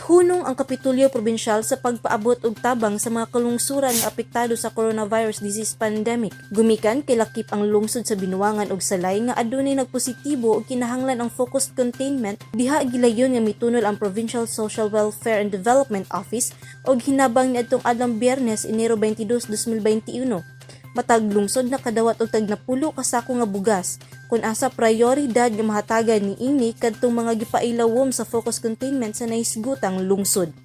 Gihunong ang Kapitolyo Probinsyal sa pagpaabot og tabang sa mga kalungsuran nga apektado sa coronavirus disease pandemic. Gumikan kay lakip ang lungsod sa Binuangan ug Salay nga adunay nagpositibo ug kinahanglan ang focused containment. Diha gilayon nga mitunol ang Provincial Social Welfare and Development Office og hinabang niadtong adlong Biyernes, Enero 22, 2021. Matag lungsod na kadawat og tag 10 ka sako nga bugas, kun asa prioridad nga mahatagan niini kadtong mga gipailawom sa focus containment sa nahisgutang lungsod.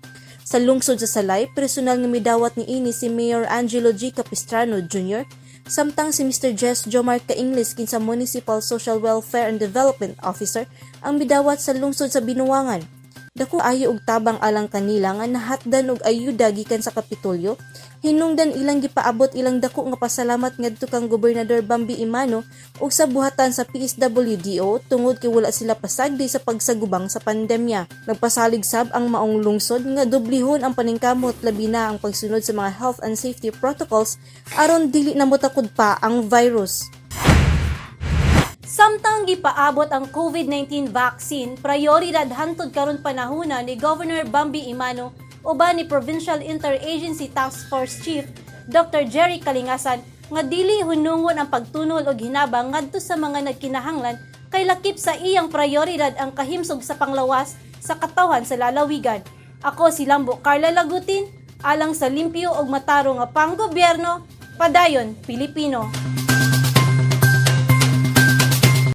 Sa lungsod sa Salay, personal nga midawat niini si Mayor Angelo G. Capistrano Jr., samtang si Mr. Jess Jomar Caingles kinsa Municipal Social Welfare and Development Officer ang midawat sa lungsod sa Binuangan. Dako ayo og tabang alang kanila nga nahatdan og ayuda gikan sa Kapitolyo. Hinungdan ilang gipaabot ilang dako nga pasalamat ngadto kang Gobernador Bambi Imano ug sa buhatan sa PSWDO tungod kay wala sila pasagdi sa pagsagubang sa pandemya. Nagpasalig sab ang maong lungsod nga dublihon ang paningkamot labi na ang pagsunod sa mga health and safety protocols aron dili na motakod pa ang virus. Samtang gipaabot ang COVID-19 vaccine, prioridad hangtod karon panahona ni Governor Bambi Imano uban ni Provincial Interagency Task Force Chief Dr. Jerry Kalingasan nga dili hunungon ang pagtunol og hinabang ngadto sa mga nagkinahanglan kay lakip sa iyang prioridad ang kahimsog sa panglawas sa katawhan sa lalawigan. Ako si Lambo Carla Lagutin, alang sa limpyo ug mataro nga panggobyerno, padayon Pilipino.